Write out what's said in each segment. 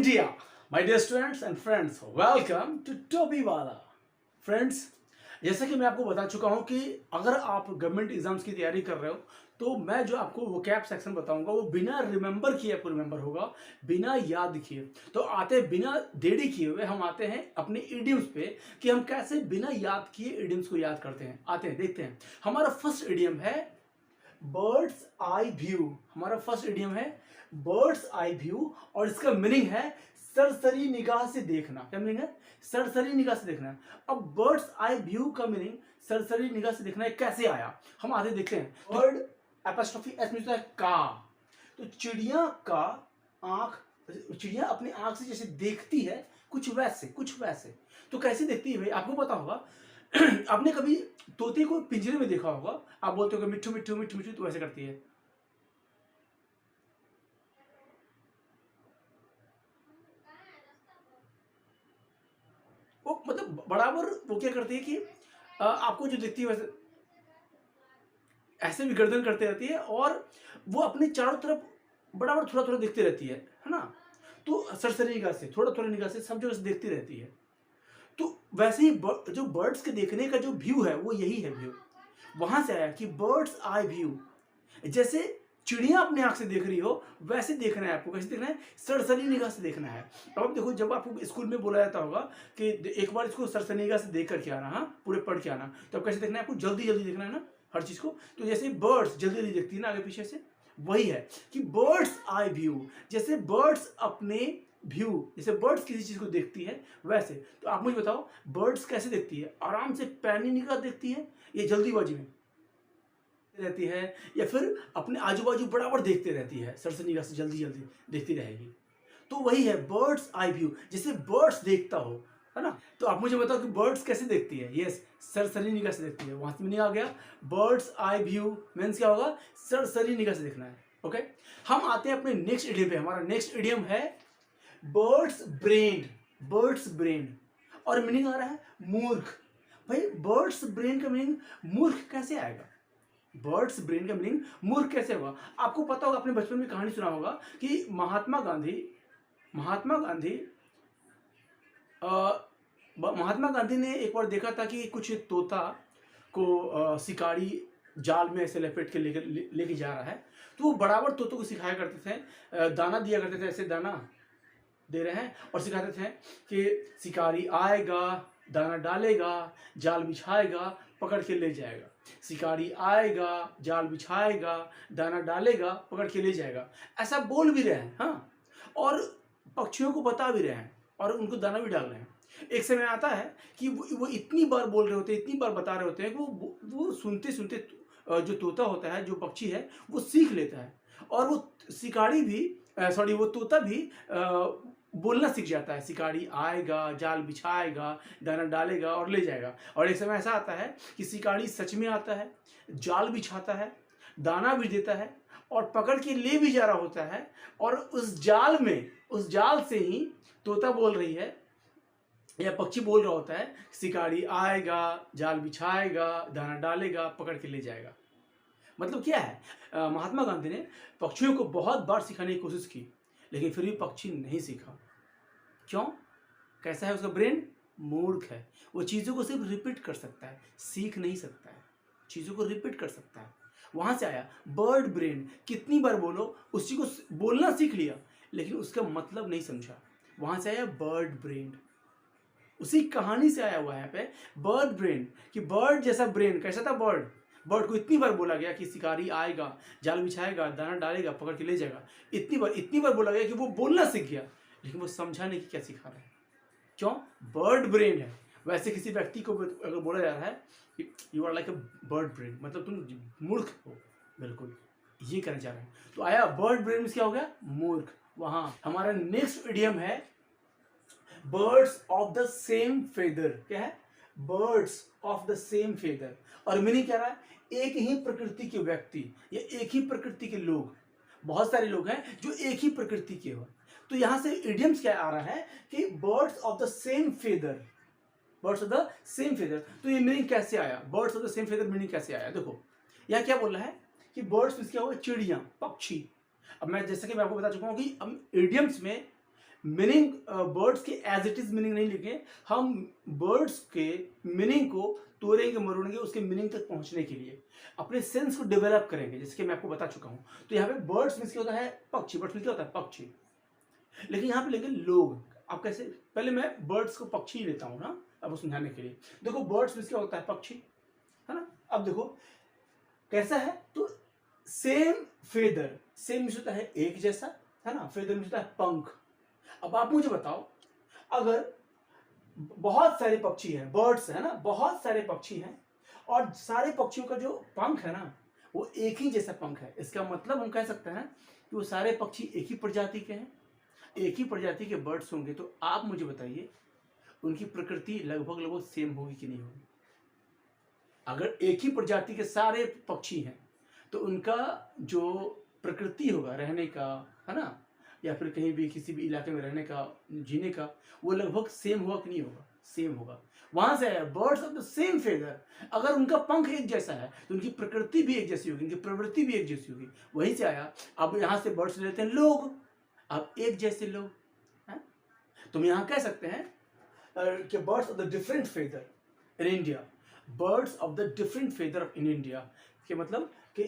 India, my dear students and friends, welcome to Toby Wala. Friends, जैसा कि मैं आपको बता चुका हूं कि अगर आप गवर्नमेंट एग्जाम्स की तैयारी कर रहे हो तो मैं जो आपको वो कैप सेक्शन बताऊंगा वो बिना रिमेंबर किए आपको रिमेंबर होगा, बिना याद किए। तो आते बिना देरी किए हुए हम आते हैं अपने इडियम्स पे कि हम कैसे बिना याद किए इडियम्स को याद करते हैं। आते हैं, देखते हैं। हमारा फर्स्ट इडियम है बर्ड्स आई व्यू। हमारा फर्स्ट इडियम है बर्ड्स आई व्यू और इसका मीनिंग है सरसरी निगाह से देखना। क्या मीनिंग है? सरसरी निगाह से देखना। अब बर्ड्स आई व्यू का मीनिंग सरसरी निगाह से देखना है कैसे आया, हम आगे देखते हैं। बर्ड एपोस्ट्रोफी एस में है का, तो चिड़िया का आंख, चिड़िया अपनी आंख से जैसे देखती है कुछ वैसे। तो कैसे देखती है भाई? आपको पता होगा आपने कभी तोते को पिंजरे में देखा होगा, आप बोलते हो कि मिट्ठू मिट्ठू मिट्ठू मिट्ठू, तो वैसे करती है। वो मतलब बराबर वो क्या करती है कि आपको जो दिखती है वैसे ऐसे भी गर्दन करते रहती है और वो अपने चारों तरफ बराबर थोड़ा थोड़ा देखती रहती है ना। तो सरसरी निगाह से, थोड़ा थोड़ा निगाह से सब जगह से देखती रहती है। तो वैसे ही जो बर्ड्स के देखने का जो व्यू है वो यही है व्यू। वहां से आया कि बर्ड्स आई व्यू, जैसे चिड़िया अपने आंख से देख रही हो वैसे देखना है आपको। कैसे देखना है? सरसरी निगाह से देखना है। अब देखो, जब आपको स्कूल में बोला जाता होगा कि एक बार इसको सरसरी निगाह से देख करके आना, हाँ पूरे पढ़ के आना, तो अब कैसे देखना है आपको? जल्दी जल्दी देखना है ना हर चीज को। तो जैसे बर्ड्स जल्दी जल्दी देखती है ना आगे पीछे से, वही है कि बर्ड्स आई व्यू, जैसे बर्ड्स अपने व्यू, जैसे बर्ड्स किसी चीज को देखती है वैसे। तो आप मुझे बताओ बर्ड्स कैसे देखती है? आराम से पैनी निगाह देखती है या जल्दीबाजी में रहती है, या फिर अपने आजू बाजू बराबर देखते रहती है, सरसरी निगाह से जल्दी जल्दी देखती रहेगी? तो वही है बर्ड्स आई व्यू, जैसे बर्ड्स देखता हो, है ना। तो आप मुझे बताओ कि बर्ड्स कैसे देखती है? यस, सरसरी निगाह से देखती है। वहां से मीनिंग आ गया बर्ड्स आई व्यू मीन्स क्या होगा? सरसरी निगाह से देखना है। ओके, हम आते हैं अपने नेक्स्ट इडियम पे। हमारा नेक्स्ट इडियम है बर्ड्स ब्रेन। बर्ड्स ब्रेन और मीनिंग आ रहा है मूर्ख। भाई बर्ड्स ब्रेन का मीनिंग मूर्ख कैसे आएगा? बर्ड्स ब्रेन का मीनिंग मूर्ख कैसे होगा? आपको पता होगा, अपने बचपन में कहानी सुना होगा कि महात्मा गांधी ने एक बार देखा था कि कुछ तोता को शिकारी जाल में ऐसे लपेट के लेके जा रहा है। तो वो बराबर तोतों को सिखाया करते थे, दाना दिया करते थे, ऐसे दाना दे रहे हैं और सिखाते थे कि शिकारी आएगा, दाना डालेगा, जाल बिछाएगा, पकड़ के ले जाएगा। शिकारी आएगा, जाल बिछाएगा, दाना डालेगा, पकड़ के ले जाएगा। ऐसा बोल भी रहे हैं, हाँ, और पक्षियों को बता भी रहे हैं और उनको दाना भी डाल रहे हैं। एक समय आता है कि वो इतनी बार बोल रहे होते हैं, इतनी बार बता रहे होते हैं कि वो सुनते सुनते जो तोता होता है, जो पक्षी है, वो सीख लेता है और वो शिकारी भी वो तोता भी बोलना सीख जाता है। शिकारी आएगा, जाल बिछाएगा, दाना डालेगा और ले जाएगा। और एक समय ऐसा आता है कि शिकारी सच में आता है, जाल बिछाता है, दाना भी देता है और पकड़ के ले भी जा रहा होता है। और उस जाल से ही तोता बोल रही है या पक्षी बोल रहा होता है, शिकारी आएगा, जाल बिछाएगा, दाना डालेगा, पकड़ के ले जाएगा। मतलब क्या है? महात्मा गांधी ने पक्षियों को बहुत बार सिखाने की कोशिश की, लेकिन फिर भी पक्षी नहीं सीखा। क्यों? कैसा है उसका ब्रेन? मूर्ख है। वो चीज़ों को सिर्फ रिपीट कर सकता है, सीख नहीं सकता है। चीज़ों को रिपीट कर सकता है। वहां से आया बर्ड ब्रेन। कितनी बार बोलो, उस चीज को बोलना सीख लिया लेकिन उसका मतलब नहीं समझा। वहां से आया बर्ड ब्रेन। उसी कहानी से आया हुआ है यहाँ पे बर्ड ब्रेन, कि बर्ड जैसा ब्रेन। कैसा था बर्ड को इतनी बार बोला गया कि शिकारी आएगा, जाल बिछाएगा, दाना डालेगा, पकड़ के ले जाएगा। इतनी बार बोला गया कि वो बोलना सीख गया, लेकिन वो समझा नहीं कि क्या सिखा रहा है। क्यों? बर्ड ब्रेन है। वैसे किसी व्यक्ति को अगर बोला जा रहा है कि you are like a bird brain, मतलब तुम मूर्ख हो, बिल्कुल ये कहना चाह रहे हैं। तो आया बर्ड ब्रेन में क्या हो गया? मूर्ख। वहां हमारा नेक्स्ट इडियम है birds of the same feather. क्या है? Birds of the same feather. और मीनिंग क्या रहा है? एक ही प्रकृति के व्यक्ति या एक ही प्रकृति के लोग। बहुत सारे लोग हैं जो एक ही प्रकृति के हो। तो यहां से इडियम्स क्या आ रहा है कि birds of the same feather. Birds of the same feather. तो ये मीनिंग कैसे आया? Birds of the same feather meaning कैसे आया? देखो यहां क्या बोल रहा है कि बर्ड्स क्या हुआ? चिड़िया, पक्षी। अब मैं जैसे कि मैं आपको बता चुका हूं कि हम इडियम्स में मीनिंग बर्ड्स के एज इट इज मीनिंग नहीं लिखे, हम बर्ड्स के मीनिंग को तोड़ेंगे मरोड़ेंगे उसके मीनिंग तक पहुंचने के लिए, अपने सेंस को डेवलप करेंगे, जैसे कि मैं आपको बता चुका हूं। तो यहाँ पे बर्ड्स मीन्स क्या होता है, पक्षी। बर्ड्स मीन्स क्या होता है, पक्षी। लेकिन यहाँ पे लेंगे लोग। आप कैसे, पहले मैं बर्ड्स को पक्षी ही लेता हूँ ना, अब समझाने के लिए। देखो बर्ड्स मीन्स क्या होता है, पक्षी, है ना। अब देखो कैसा है, तो सेम फेदर, सेम मीन्स होता है एक जैसा, है ना। फेदर मीन्स होता है पंख। अब आप मुझे बताओ, अगर बहुत सारे पक्षी हैं, बर्ड्स है ना, बहुत सारे पक्षी हैं, और सारे पक्षियों का जो पंख है ना वो एक ही जैसा पंख है, इसका मतलब हम कह सकते हैं कि वो सारे पक्षी एक ही प्रजाति के हैं, एक ही प्रजाति के बर्ड्स होंगे। तो आप मुझे बताइए उनकी प्रकृति लगभग लगभग सेम होगी कि नहीं होगी। अगर एक ही प्रजाति के सारे पक्षी हैं तो उनका जो प्रकृति होगा रहने का, है ना, या फिर कहीं भी किसी भी इलाके में रहने का, जीने का, वो लगभग सेम होगा कि नहीं होगा, सेम होगा। वहां से आया birds of the same feather. अगर उनका पंख एक जैसा है तो उनकी प्रकृति भी एक जैसी होगी, उनकी प्रवृत्ति भी एक जैसी होगी, वहीं से आया। अब यहां से बर्ड्स लेते हैं लोग, अब एक जैसे लोग हैं। तुम यहां कह सकते हैं कि birds of the different feather in India, birds of the different feather in India के मतलब कि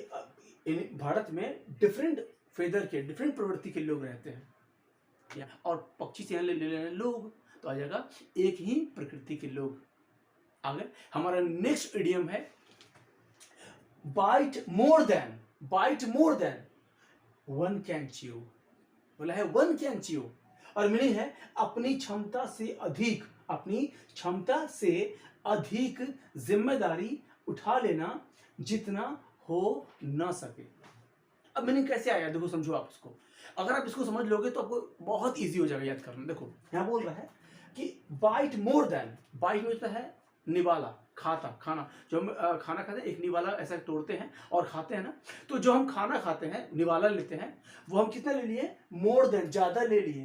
भारत में डिफरेंट फेदर के, डिफरेंट प्रवृत्ति के लोग रहते हैं। और पक्षी से यहाँ ले लेना लोग, तो आ जाएगा एक ही प्रकृति के लोग। आगे हमारा नेक्स्ट इडियम है bite more than, bite more than one can chew. बोला है वन कैन च्यू, और मीनिंग है अपनी क्षमता से अधिक, अपनी क्षमता से अधिक जिम्मेदारी उठा लेना जितना हो ना सके। अब मीनिंग कैसे आया, देखो समझो आप इसको। अगर आप इसको समझ लोगे तो आपको बहुत इजी हो जाएगा याद करना। देखो यहाँ बोल रहा है कि बाइट मोर देन, बाइट में है निवाला, खाता, खाना। जो हम खाना खाते हैं एक निवाला ऐसा तोड़ते हैं और खाते हैं ना, तो जो हम खाना खाते हैं निवाला लेते हैं, वो हम कितना ले लिए, मोर देन, ज्यादा ले लिए,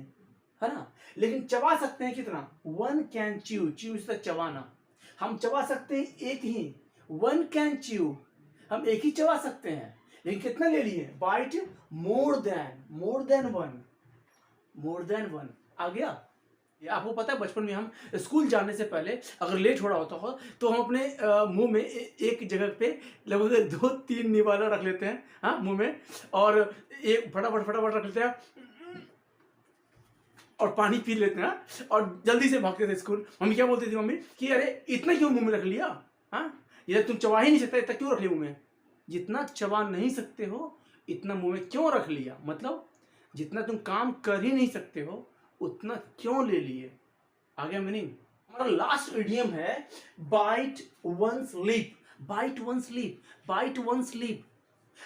है ना। लेकिन चबा सकते हैं कितना, वन कैन च्यू, च्यू से चबाना। हम चबा सकते हैं एक ही, वन कैन च्यू, हम एक ही चबा सकते हैं, लेकिन कितना ले लिए, bite more than one, more than one. आ गया। ये आपको पता है बचपन में हम स्कूल जाने से पहले अगर लेट हो रहा होता हो तो हम अपने मुंह में एक जगह पे लगभग 2-3 निवाला रख लेते हैं, हाँ, मुंह में, और एक फटाफट फटाफट रख लेते हैं और पानी पी लेते हैं, और जल्दी से भागते थे स्कूल। मम्मी क्या बोलती थी, मम्मी कि अरे इतना क्यों मुंह में रख लिया, हाँ, ये तुम चबा ही नहीं सकते, इतना क्यों रख लिया मुंह में, जितना चबा नहीं सकते हो इतना मुंह में क्यों रख लिया, मतलब जितना तुम काम कर ही नहीं सकते हो उतना क्यों ले लिए। आ गया मीनिंग। हमारा लास्ट इडियम है bite one's lip, bite one's lip, bite one's lip.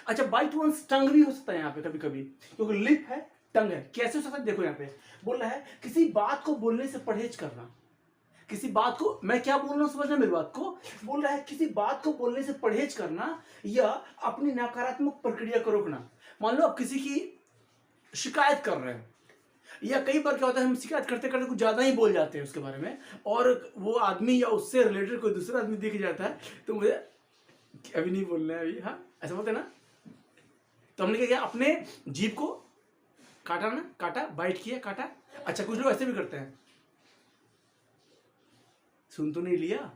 अच्छा, बाइट वंस टंग भी हो सकता है यहाँ पे कभी कभी, क्योंकि लिप है टंग है। कैसे हो सकता है, देखो यहाँ पे बोल रहा है किसी बात को बोलने से परहेज करना, किसी बात को, मैं क्या बोल रहा हूं समझना मेरी बात को, बोल रहा है किसी बात को बोलने से परहेज करना या अपनी नकारात्मक प्रक्रिया को रोकना। मान लो आप किसी की शिकायत कर रहे हैं, या कई बार क्या होता है हम शिकायत करते करते कुछ ज्यादा ही बोल जाते हैं उसके बारे में, और वो आदमी या उससे रिलेटेड कोई दूसरा आदमी दिख जाता है तो मुझे अभी नहीं बोलना है अभी, हाँ, ऐसा बोलते हैं ना। तो हमने क्या किया, अपने जीभ को काटा ना, काटा, बाइट किया, काटा। अच्छा, कुछ लोग ऐसे भी करते हैं, सुन तो नहीं लिया,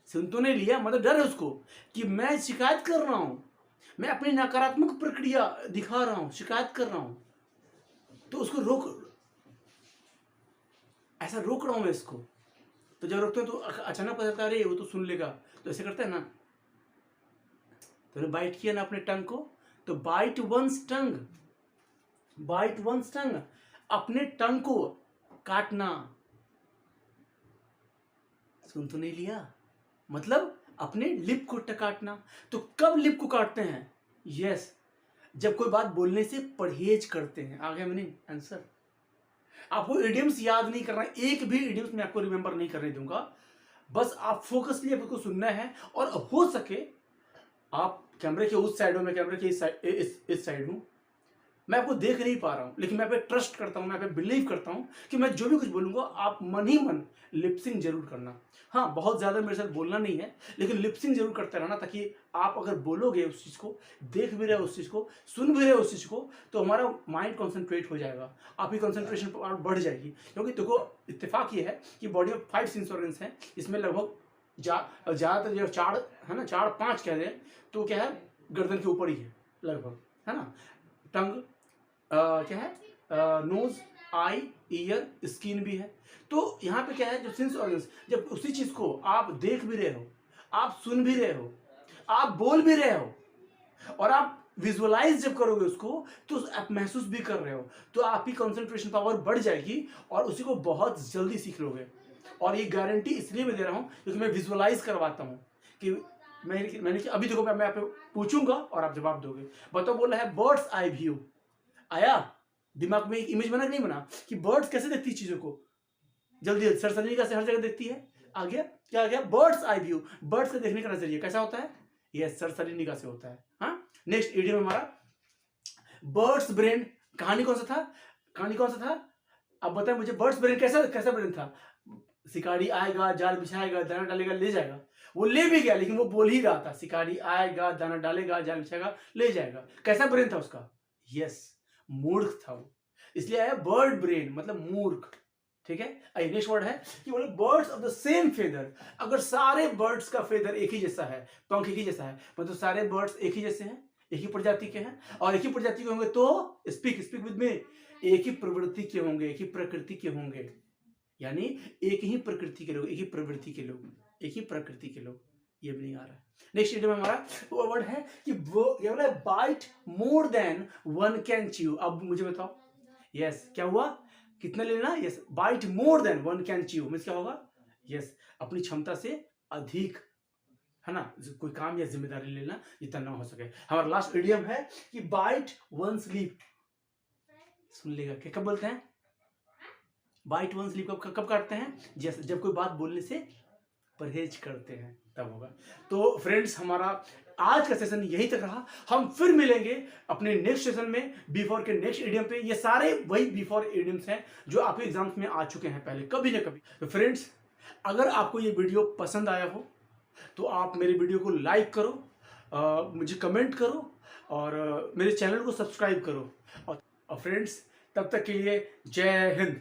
सुन तो नहीं लिया, मतलब डर है उसको कि मैं शिकायत कर रहा हूं, मैं अपनी नकारात्मक प्रक्रिया दिखा रहा हूं, शिकायत कर रहा हूं, तो उसको रोक, ऐसा रोक रहा हूं मैं इसको। तो जब रोकते हैं तो अचानक पता चलता है अरे वो तो सुन लेगा, तो ऐसे करते हैं ना। तो बाइट किया ना अपने टंग को, तो बाइट वंस टंग, बाइट वंस टंग, अपने टंग को काटना। सुन तो नहीं लिया, मतलब अपने लिप को काटना। तो कब लिप को काटते हैं, यस, जब कोई बात बोलने से परहेज करते हैं। आ गया मीनिंग, आंसर। आपको इडियम्स याद नहीं करना, एक भी इडियम्स मैं आपको रिमेंबर नहीं करने दूंगा, बस आप फोकसली आपको सुनना है। और हो सके आप कैमरे के उस साइड हो, मैं कैमरे के इस साइड हूं, मैं आपको देख नहीं पा रहा हूँ, लेकिन मैं आप पे ट्रस्ट करता हूँ, मैं आप पे बिलीव करता हूँ कि मैं जो भी कुछ बोलूँगा आप मन ही मन लिपसिंग जरूर करना। हाँ, बहुत ज़्यादा मेरे साथ बोलना नहीं है, लेकिन लिपसिंग जरूर करते रहना, ताकि आप अगर बोलोगे उस चीज़ को, देख भी रहे हो उस चीज़ को, सुन भी रहे हो उस चीज़ को, तो हमारा माइंड कॉन्सेंट्रेट हो जाएगा, आपकी कॉन्सेंट्रेशन पावर बढ़ जाएगी। क्योंकि देखो, इत्तेफाक ये है कि बॉडी में 5 सेंस ऑर्गन्स हैं, इसमें लगभग ज़्यादातर जो 4 है ना, 4-5 कह दें तो क्या है, गर्दन के ऊपर ही है लगभग, है ना। टंग, क्या है, नोज, आई, ईयर, स्किन भी है। तो यहाँ पे क्या है, जो सेंस ऑर्गन्स, जब उसी चीज़ को आप देख भी रहे हो, आप सुन भी रहे हो, आप बोल भी रहे हो, और आप विजुअलाइज जब करोगे उसको, तो आप महसूस भी कर रहे हो, तो आपकी कंसंट्रेशन पावर बढ़ जाएगी और उसी को बहुत जल्दी सीख लोगे। और ये गारंटी इसलिए मैं दे रहा हूँ क्योंकि मैं विजुअलाइज करवाता हूँ कि मैंने कि अभी देखो, मैं आप पूछूंगा और आप जवाब दोगे। बताओ, बोला है बर्ड्स आई व्यू, आया दिमाग में एक इमेज बना कि नहीं बना, कि बर्ड्स कैसे देखती है चीजों को, जल्दी सरसरीका से हर जगह देखती है। आ गया, क्या आ गया, बर्ड्स आई व्यू, बर्ड्स का देखने का नजरिया कैसा होता है, ये सरसरी निगाह से होता है। हाँ, नेक्स्ट इडियम हमारा बर्ड्स ब्रेन। कहानी कौन सा था, कहानी कौन सा था, अब बताएं मुझे, बर्ड्स ब्रेन कैसा कैसा ब्रेन था। शिकारी आएगा, जाल बिछाएगा, दाना डालेगा, ले जाएगा। वो ले भी गया, लेकिन वो बोल ही रहा था, शिकारी आएगा, दाना डालेगा, जाल बिछाएगा, ले जाएगा। कैसा ब्रेन था उसका, यस, मूर्ख था वो, इसलिए आया बर्ड ब्रेन, मतलब मूर्ख। ठीक है, नेक्स्ट वर्ड है कि बोले birds of the same feather. अगर सारे बर्ड्स का फेदर एक ही जैसा है, पंख एक ही जैसा है, मतलब सारे बर्ड्स एक ही जैसे हैं, एक ही प्रजाति के हैं, और एक ही प्रजाति के होंगे, तो स्पीक विद मी, एक ही प्रवृत्ति के होंगे, एक ही प्रकृति के होंगे, यानी एक ही प्रकृति के लोग, एक ही प्रवृत्ति के लोग, एक ही प्रकृति के लोग। ये भी नहीं आ रहा है। नेक्स्ट इडियम में हमारा वो वर्ड है कि वो ये बोला bite more than one can chew. अब मुझे बताओ, यस, क्या हुआ, कितना लेना, yes, bite more than one can chew means क्या होगा, यस, अपनी क्षमता से अधिक, है ना, कोई काम या जिम्मेदारी लेना जितना ना हो सके। हमारा लास्ट इडियम है कि बाइट वन स्लीप। सुन लेगा, क्या कब बोलते हैं, बाइट वन स्लीप कब काटते हैं, जैसे जब कोई बात बोलने से परहेज करते हैं तब होगा। तो फ्रेंड्स, हमारा आज का सेशन यही तक रहा, हम फिर मिलेंगे अपने नेक्स्ट सेशन में बिफोर के नेक्स्ट इडियम पे। ये सारे वही बिफोर इडियम्स हैं जो आपके एग्जाम्स में आ चुके हैं पहले, कभी ना कभी। तो फ्रेंड्स, अगर आपको ये वीडियो पसंद आया हो तो आप मेरे वीडियो को लाइक करो, मुझे कमेंट करो, और मेरे चैनल को सब्सक्राइब करो। और फ्रेंड्स, तब तक के लिए जय हिंद।